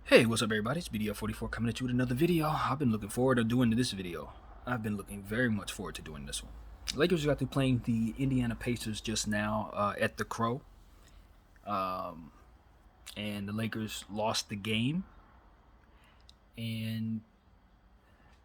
Hey, what's up everybody? It's BDF44 coming at you with another video. I've been looking forward to doing this video. I've been looking very much forward to doing this one. Lakers got to playing the Indiana Pacers just now at the Crow. And the Lakers lost the game. And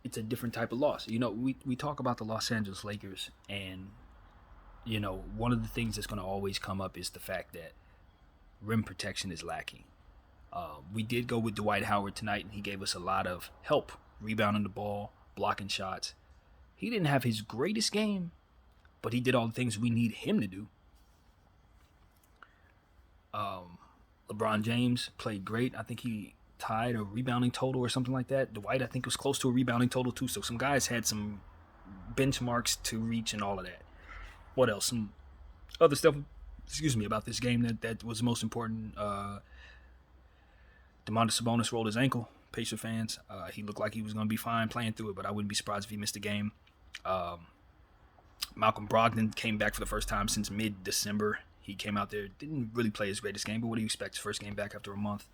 it's a different type of loss. We talk about the Los Angeles Lakers, and, one of the things that's going to always come up is the fact that rim protection is lacking. We did go with Dwight Howard tonight, and he gave us a lot of help rebounding the ball, blocking shots. He didn't have his greatest game, but he did all the things we need him to do. LeBron James played great. I think he tied a rebounding total or something like that. Dwight, I think, was close to a rebounding total too. So some guys had some benchmarks to reach and all of that. What else? Some other stuff, about this game that was most important. Domantas Sabonis rolled his ankle. Pacer fans, he looked like he was going to be fine playing through it, but I wouldn't be surprised if he missed a game. Malcolm Brogdon came back for the first time since mid-December. He came out there, didn't really play his greatest game, but what do you expect? His first game back after a month.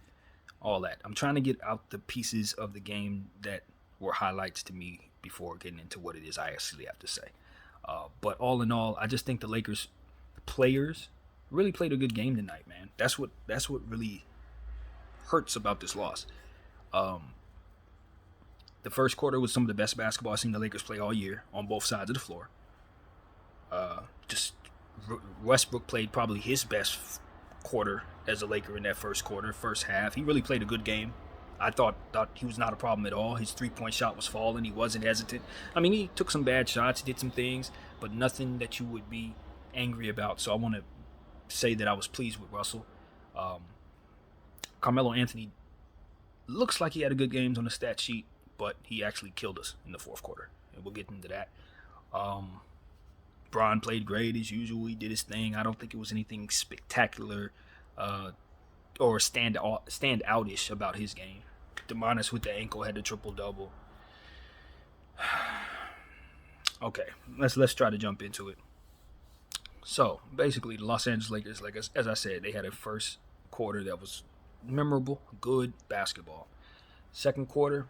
All that. I'm trying to get out the pieces of the game that were highlights to me before getting into what it is I actually have to say. But all in all, I just think the Lakers players really played a good game tonight, man. That's what really hurts about this loss. The first quarter was some of the best basketball I've seen the Lakers play all year on both sides of the floor. Just Westbrook played probably his best quarter as a Laker in that first half. He really played a good game. I thought he was not a problem at all. His three-point shot was falling. He wasn't hesitant. I mean, he took some bad shots, did some things, but nothing that you would be angry about. So I want to say that I was pleased with Russell. Carmelo Anthony looks like he had a good game on the stat sheet, but he actually killed us in the fourth quarter, and we'll get into that. Bron played great as usual. He did his thing. I don't think it was anything spectacular or stand outish about his game. Domantas with the ankle had the triple-double. Okay, let's try to jump into it. So, basically, the Los Angeles Lakers, like as I said, they had a first quarter that was memorable, good basketball. Second quarter,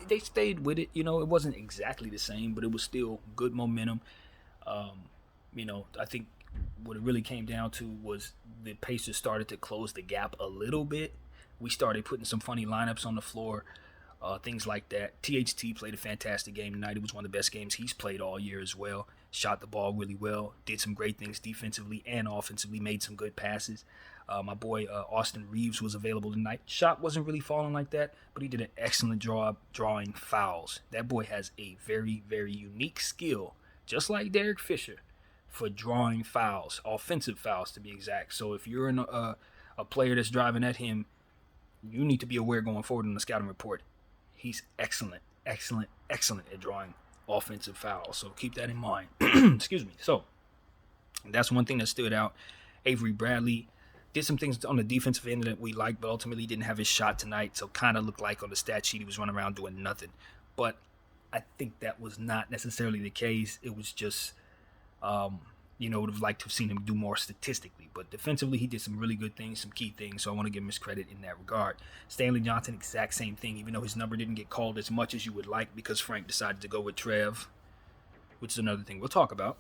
they stayed with it. It wasn't exactly the same, but it was still good momentum. I think what it really came down to was the Pacers started to close the gap a little bit. We started putting some funny lineups on the floor, things like that. THT played a fantastic game tonight. It was one of the best games he's played all year as well. Shot the ball really well, did some great things defensively and offensively, made some good passes. My boy Austin Reeves was available tonight. Shot wasn't really falling like that, but he did an excellent job drawing fouls. That boy has a very, very unique skill, just like Derek Fisher, for drawing fouls, offensive fouls to be exact. So if you're a player that's driving at him, you need to be aware going forward in the scouting report. He's excellent at drawing offensive fouls. So keep that in mind. Excuse me. So that's one thing that stood out. Avery Bradley did some things on the defensive end that we liked, but ultimately didn't have his shot tonight. So kind of looked like on the stat sheet he was running around doing nothing. But I think that was not necessarily the case. It was just, would have liked to have seen him do more statistically. But defensively, he did some really good things, some key things. So I want to give him his credit in that regard. Stanley Johnson, exact same thing, even though his number didn't get called as much as you would like because Frank decided to go with Trev, which is another thing we'll talk about.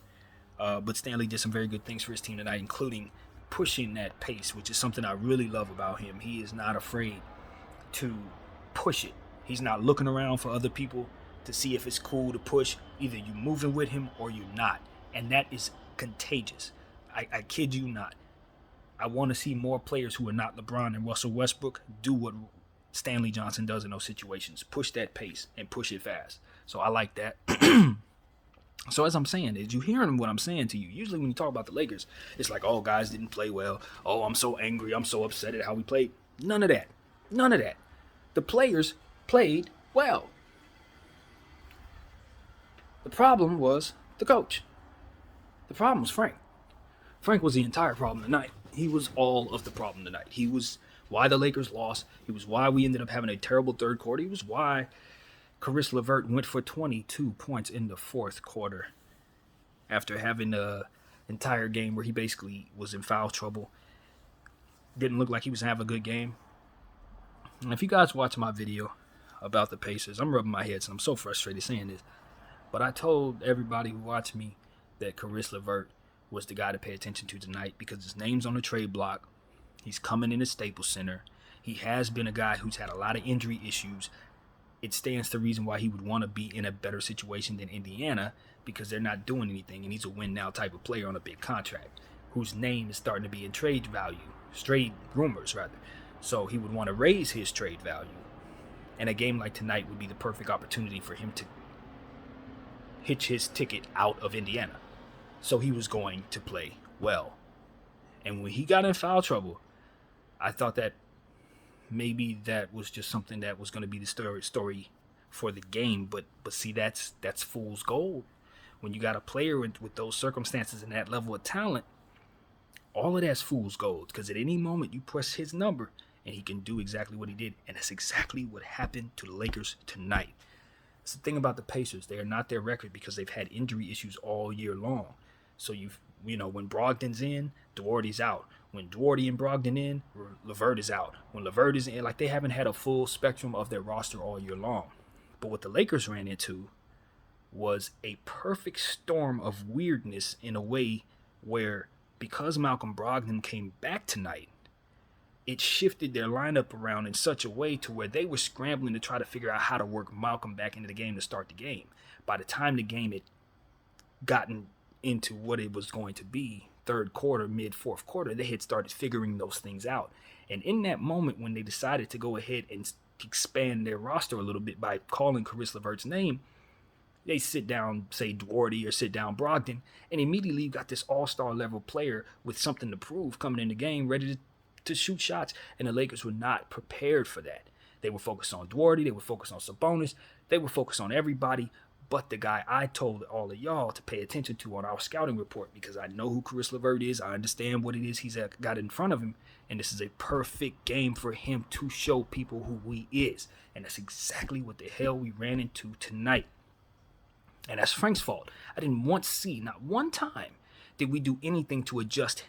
But Stanley did some very good things for his team tonight, including pushing that pace, which is something I really love about him. He is not afraid to push it. He's not looking around for other people to see if it's cool to push. Either you moving with him or you're not. And that is contagious. I kid you not. I want to see more players who are not LeBron and Russell Westbrook do what Stanley Johnson does in those situations. Push that pace and push it fast. So I like that. So as I'm saying, is you hearing what I'm saying to you? Usually when you talk about the Lakers, it's like, oh, guys didn't play well. Oh, I'm so angry. I'm so upset at how we played. None of that. The players played well. The problem was the coach. The problem was Frank. Frank was the entire problem tonight. He was all of the problem tonight. He was why the Lakers lost. He was why we ended up having a terrible third quarter. He was why Caris LeVert went for 22 points in the fourth quarter after having an entire game where he basically was in foul trouble. Didn't look like he was having a good game. And if you guys watch my video about the Pacers, I'm rubbing my head, and I'm so frustrated saying this. But I told everybody who watched me that Caris LeVert was the guy to pay attention to tonight because his name's on the trade block. He's coming in at Staples Center. He has been a guy who's had a lot of injury issues. It stands to reason why he would want to be in a better situation than Indiana because they're not doing anything, and he's a win-now type of player on a big contract whose name is starting to be in trade rumors, rather. So he would want to raise his trade value. And a game like tonight would be the perfect opportunity for him to hitch his ticket out of Indiana. So he was going to play well. And when he got in foul trouble, I thought that maybe that was just something that was going to be the story for the game. But see, that's fool's gold. When you got a player with those circumstances and that level of talent, all of that's fool's gold. Because at any moment you press his number and he can do exactly what he did. And that's exactly what happened to the Lakers tonight. It's the thing about the Pacers. They are not their record because they've had injury issues all year long. So when Brogdon's in, Duarte's out. When Duarte and Brogdon in, LeVert is out. When LeVert is in, like they haven't had a full spectrum of their roster all year long. But what the Lakers ran into was a perfect storm of weirdness in a way where because Malcolm Brogdon came back tonight, it shifted their lineup around in such a way to where they were scrambling to try to figure out how to work Malcolm back into the game to start the game. By the time the game had gotten into what it was going to be, third quarter, mid-fourth quarter, they had started figuring those things out. And in that moment when they decided to go ahead and expand their roster a little bit by calling Caris LeVert's name, they sit down, say Duarte or sit down Brogdon, and immediately you got this all-star level player with something to prove coming in the game, ready to shoot shots. And the Lakers were not prepared for that. They were focused on Duarte, they were focused on Sabonis, they were focused on everybody but the guy I told all of y'all to pay attention to on our scouting report because I know who Caris LeVert is. I understand what it is he's got in front of him. And this is a perfect game for him to show people who he is. And that's exactly what the hell we ran into tonight. And that's Frank's fault. I didn't once see, not one time, did we do anything to adjust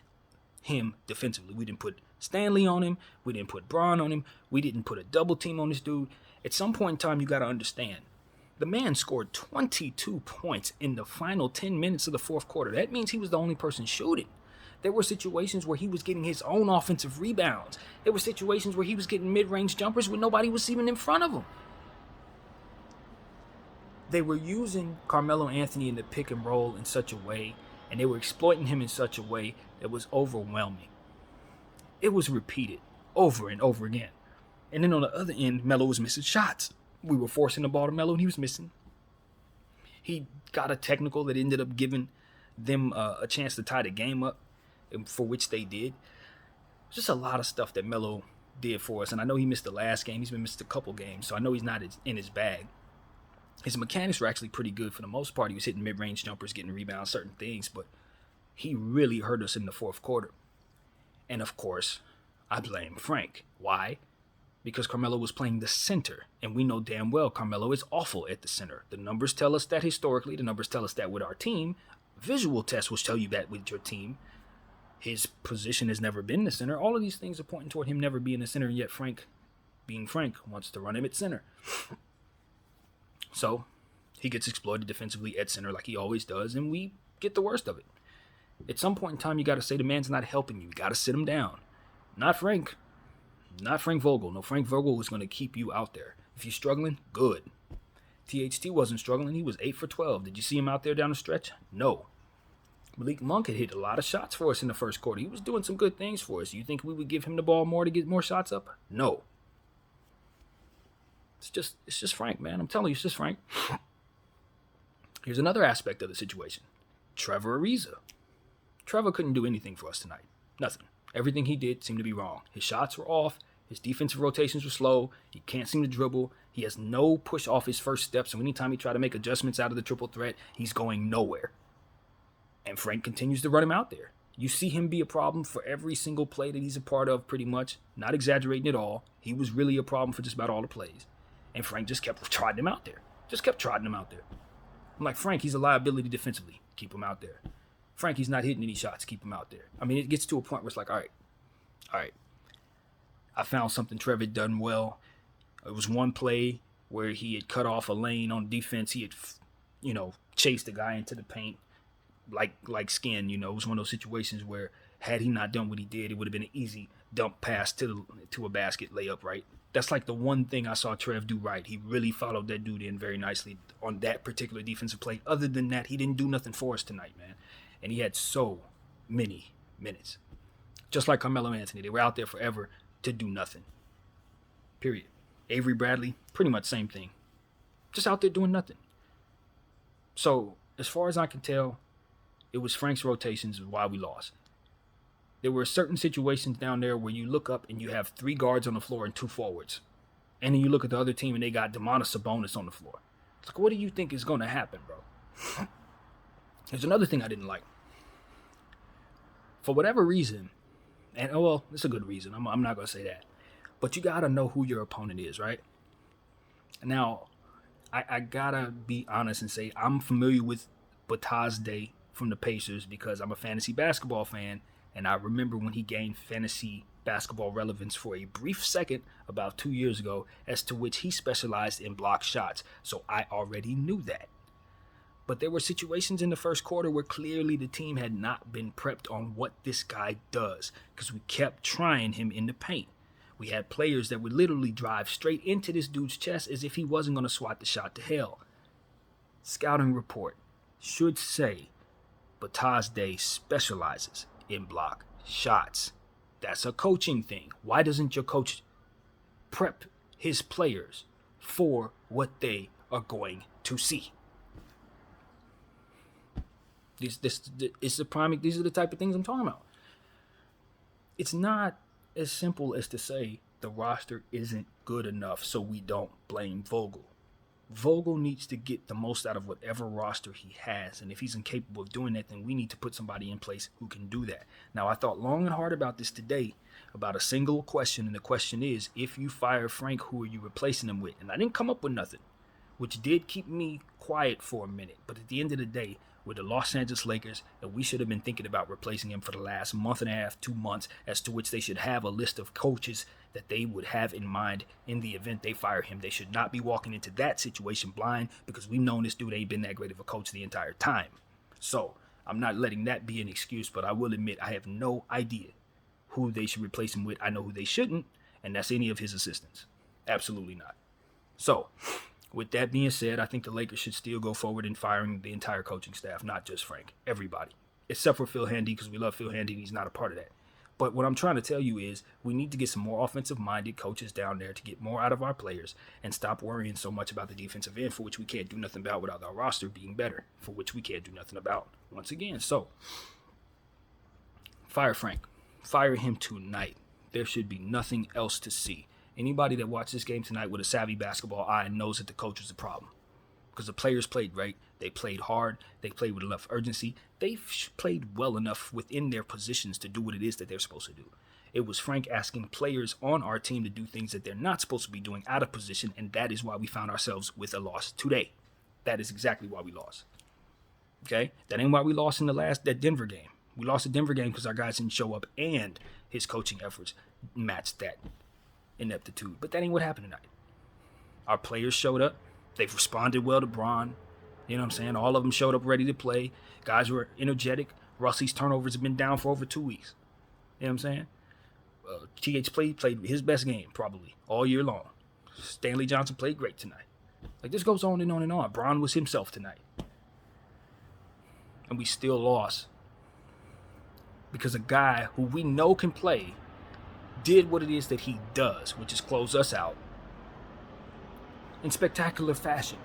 him defensively. We didn't put Stanley on him. We didn't put Braun on him. We didn't put a double team on this dude. At some point in time, you got to understand. The man scored 22 points in the final 10 minutes of the fourth quarter. That means he was the only person shooting. There were situations where he was getting his own offensive rebounds. There were situations where he was getting mid-range jumpers when nobody was even in front of him. They were using Carmelo Anthony in the pick and roll in such a way, and they were exploiting him in such a way that was overwhelming. It was repeated over and over again. And then on the other end, Melo was missing shots. We were forcing the ball to Melo, and he was missing. He got a technical that ended up giving them a chance to tie the game up, for which they did. Just a lot of stuff that Melo did for us. And I know he missed the last game. He's been missed a couple games, so I know he's not in his bag. His mechanics were actually pretty good for the most part. He was hitting mid-range jumpers, getting rebounds, certain things, but he really hurt us in the fourth quarter. And of course, I blame Frank. Why? Because Carmelo was playing the center, and we know damn well Carmelo is awful at the center. The numbers tell us that historically. The numbers tell us that with our team. Visual tests will tell you that with your team. His position has never been the center. All of these things are pointing toward him never being the center, and yet Frank, being Frank, wants to run him at center. So he gets exploited defensively at center like he always does, and we get the worst of it. At some point in time, you got to say the man's not helping you. You got to sit him down. Not Frank. Not Frank Vogel. No, Frank Vogel is going to keep you out there. If you're struggling, good. THT wasn't struggling. He was 8 for 12. Did you see him out there down the stretch? No. Malik Monk had hit a lot of shots for us in the first quarter. He was doing some good things for us. You think we would give him the ball more to get more shots up? No. It's just Frank, man. I'm telling you, it's just Frank. Here's another aspect of the situation. Trevor Ariza. Trevor couldn't do anything for us tonight. Nothing. Everything he did seemed to be wrong. His shots were off. His defensive rotations were slow. He can't seem to dribble. He has no push off his first steps. So anytime he tries to make adjustments out of the triple threat, he's going nowhere. And Frank continues to run him out there. You see him be a problem for every single play that he's a part of, pretty much. Not exaggerating at all. He was really a problem for just about all the plays. And Frank just kept trotting him out there. I'm like, Frank, he's a liability defensively. Keep him out there. Frank, he's not hitting any shots. Keep him out there. I mean, it gets to a point where it's like, all right. I found something Trevor done well. It was one play where he had cut off a lane on defense. He had, chased the guy into the paint like skin. It was one of those situations where had he not done what he did, it would have been an easy dump pass to a basket layup, right? That's like the one thing I saw Trev do right. He really followed that dude in very nicely on that particular defensive play. Other than that, he didn't do nothing for us tonight, man. And he had so many minutes. Just like Carmelo Anthony. They were out there forever to do nothing. Period. Avery Bradley, pretty much same thing. Just out there doing nothing. So, as far as I can tell, it was Frank's rotations why we lost. There were certain situations down there where you look up and you have 3 guards on the floor and 2 forwards. And then you look at the other team and they got Domantas Sabonis on the floor. It's like, what do you think is going to happen, bro? There's another thing I didn't like. For whatever reason, and it's a good reason. I'm not going to say that. But you got to know who your opponent is, right? Now, I got to be honest and say I'm familiar with Bataz Day from the Pacers because I'm a fantasy basketball fan. And I remember when he gained fantasy basketball relevance for a brief second about 2 years ago, as to which he specialized in block shots. So I already knew that. But there were situations in the first quarter where clearly the team had not been prepped on what this guy does because we kept trying him in the paint. We had players that would literally drive straight into this dude's chest as if he wasn't going to swat the shot to hell. Scouting report should say Bataz Day specializes in block shots. That's a coaching thing. Why doesn't your coach prep his players for what they are going to see? These are the type of things I'm talking about. It's not as simple as to say the roster isn't good enough, so we don't blame Vogel. Vogel needs to get the most out of whatever roster he has, and if he's incapable of doing that, then we need to put somebody in place who can do that. Now, I thought long and hard about this today, about a single question, and the question is, if you fire Frank, who are you replacing him with? And I didn't come up with nothing, which did keep me quiet for a minute, but at the end of the day, we're the Los Angeles Lakers, and we should have been thinking about replacing him for the last month and a half, 2 months, as to which they should have a list of coaches that they would have in mind in the event they fire him. They should not be walking into that situation blind because we've known this dude ain't been that great of a coach the entire time. So I'm not letting that be an excuse, but I will admit I have no idea who they should replace him with. I know who they shouldn't, and that's any of his assistants. Absolutely not. So with that being said, I think the Lakers should still go forward in firing the entire coaching staff, not just Frank, everybody, except for Phil Handy because we love Phil Handy and he's not a part of that. But what I'm trying to tell you is we need to get some more offensive-minded coaches down there to get more out of our players and stop worrying so much about the defensive end, for which we can't do nothing about without our roster being better, for which we can't do nothing about once again. So, fire Frank. Fire him tonight. There should be nothing else to see. Anybody that watched this game tonight with a savvy basketball eye knows that the coach was the problem. Because the players played great. They played hard. They played with enough urgency. They played well enough within their positions to do what it is that they're supposed to do. It was Frank asking players on our team to do things that they're not supposed to be doing out of position, and that is why we found ourselves with a loss today. That is exactly why we lost. Okay? That ain't why we lost in that Denver game. We lost the Denver game because our guys didn't show up, and his coaching efforts matched that ineptitude. But that ain't what happened tonight. Our players showed up. They've responded well to Bron. You know what I'm saying? All of them showed up ready to play. Guys were energetic. Russell's turnovers have been down for over 2 weeks. You know what I'm saying? TH played his best game probably all year long. Stanley Johnson played great tonight. Like, this goes on and on and on. Bron was himself tonight. And we still lost because a guy who we know can play did what it is that he does, which is close us out in spectacular fashion.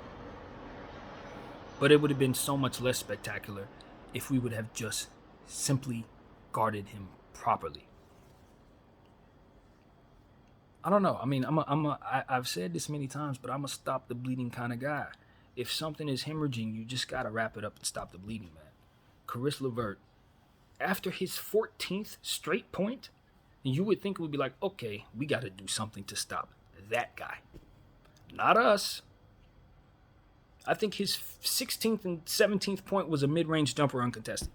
But it would have been so much less spectacular if we would have just simply guarded him properly. I don't know. I mean, I've said this many times, but I'm a stop the bleeding kind of guy. If something is hemorrhaging, you just got to wrap it up and stop the bleeding, man. Caris LeVert, after his 14th straight point, you would think it would be like, okay, we got to do something to stop that guy. Not us. I think his 16th and 17th point was a mid-range jumper uncontested.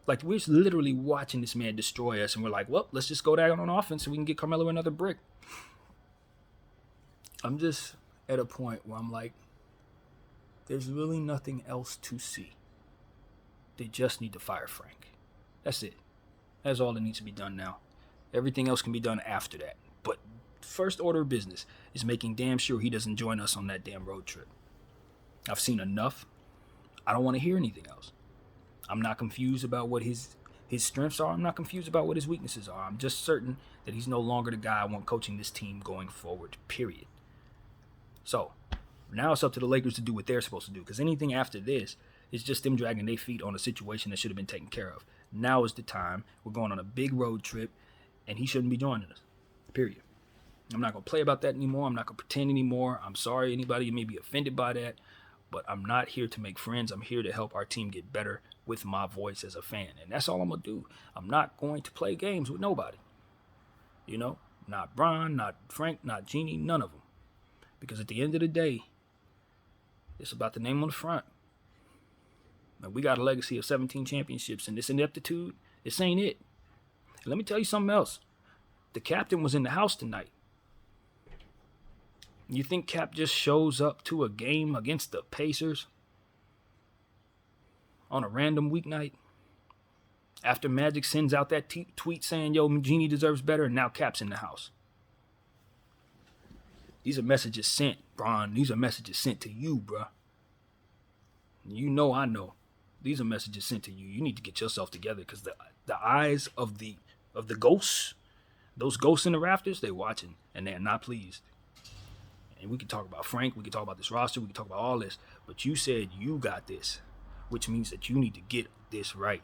Like, we're literally watching this man destroy us, and we're like, well, let's just go down on offense so we can get Carmelo another brick. I'm just at a point where I'm like, there's really nothing else to see. They just need to fire Frank. That's it. That's all that needs to be done now. Everything else can be done after that. But first order of business is making damn sure he doesn't join us on that damn road trip. I've seen enough. I don't want to hear anything else. I'm not confused about what his strengths are. I'm not confused about what his weaknesses are. I'm just certain that he's no longer the guy I want coaching this team going forward, period. So, now it's up to the Lakers to do what they're supposed to do, because anything after this is just them dragging their feet on a situation that should have been taken care of. Now is the time. We're going on a big road trip, and he shouldn't be joining us, period. I'm not going to play about that anymore. I'm not going to pretend anymore. I'm sorry anybody may be offended by that, but I'm not here to make friends. I'm here to help our team get better with my voice as a fan, and that's all I'm going to do. I'm not going to play games with nobody. You know, not Bron, not Frank, not Jeannie, none of them. Because at the end of the day, it's about the name on the front. Now, we got a legacy of 17 championships, and this ineptitude, this ain't it. And let me tell you something else. The captain was in the house tonight. You think Cap just shows up to a game against the Pacers on a random weeknight after Magic sends out that tweet saying, yo, Jeannie deserves better, and now Cap's in the house? These are messages sent, Bron. These are messages sent to you, bruh. You know I know. These are messages sent to you. You need to get yourself together, because the eyes of the ghosts, those ghosts in the rafters, they're watching, and they're not pleased. And we can talk about Frank, we can talk about this roster, we can talk about all this, but you said you got this, which means that you need to get this right.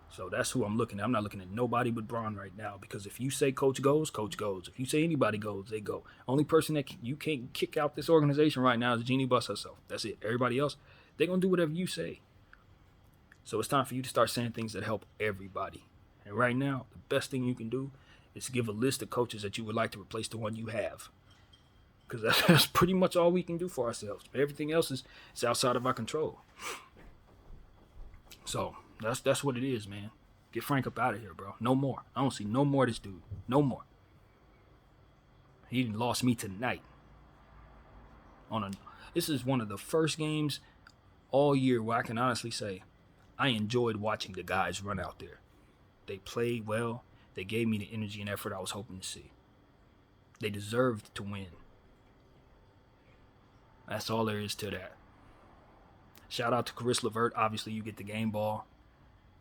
So that's who I'm looking at. I'm not looking at nobody but Bron right now, because if you say coach goes, coach goes. If you say anybody goes, they go. Only person that you can't kick out this organization right now is Jeannie Buss herself. That's it. Everybody else, they're going to do whatever you say. So it's time for you to start saying things that help everybody. And right now, the best thing you can do is give a list of coaches that you would like to replace the one you have. Because that's pretty much all we can do for ourselves. Everything else is outside of our control. So that's what it is, man. Get Frank up out of here, bro. No more. I don't see no more of this dude. No more. He lost me tonight. This is one of the first games all year where I can honestly say I enjoyed watching the guys run out there. They played well. They gave me the energy and effort I was hoping to see. They deserved to win. That's all there is to that. Shout out to Caris LeVert. Obviously, you get the game ball.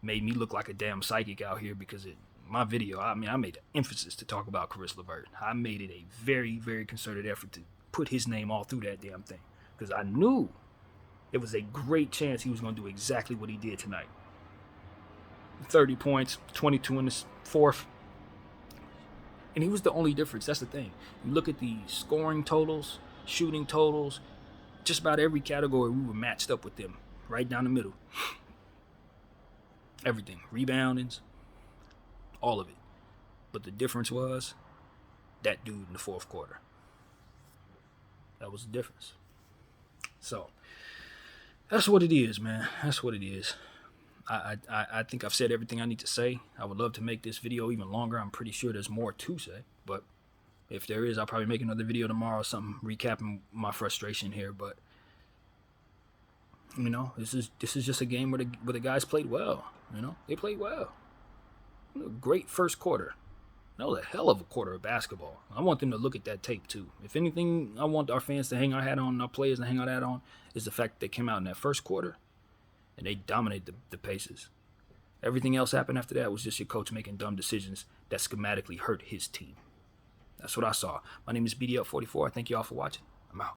Made me look like a damn psychic out here, because my video, I made an emphasis to talk about Caris LeVert. I made it a very, very concerted effort to put his name all through that damn thing, because I knew it was a great chance he was going to do exactly what he did tonight. 30 points, 22 in the fourth. And he was the only difference. That's the thing. You look at the scoring totals, shooting totals, just about every category we were matched up with them, right down the middle. Everything, reboundings, all of it. But the difference was that dude in the fourth quarter. That was the difference. So that's what it is, man. That's what it is. I think I've said everything I need to say. I would love to make this video even longer. I'm pretty sure there's more to say, but if there is, I'll probably make another video tomorrow or something recapping my frustration here. But you know, this is just a game where the guys played well. You know, they played well. Great first quarter. That was a hell of a quarter of basketball. I want them to look at that tape too. If anything, I want our fans to hang our hat on, our players to hang our hat on, is the fact that they came out in that first quarter and they dominated the Pacers. Everything else happened after that was just your coach making dumb decisions that schematically hurt his team. That's what I saw. My name is BDL44. I thank you all for watching.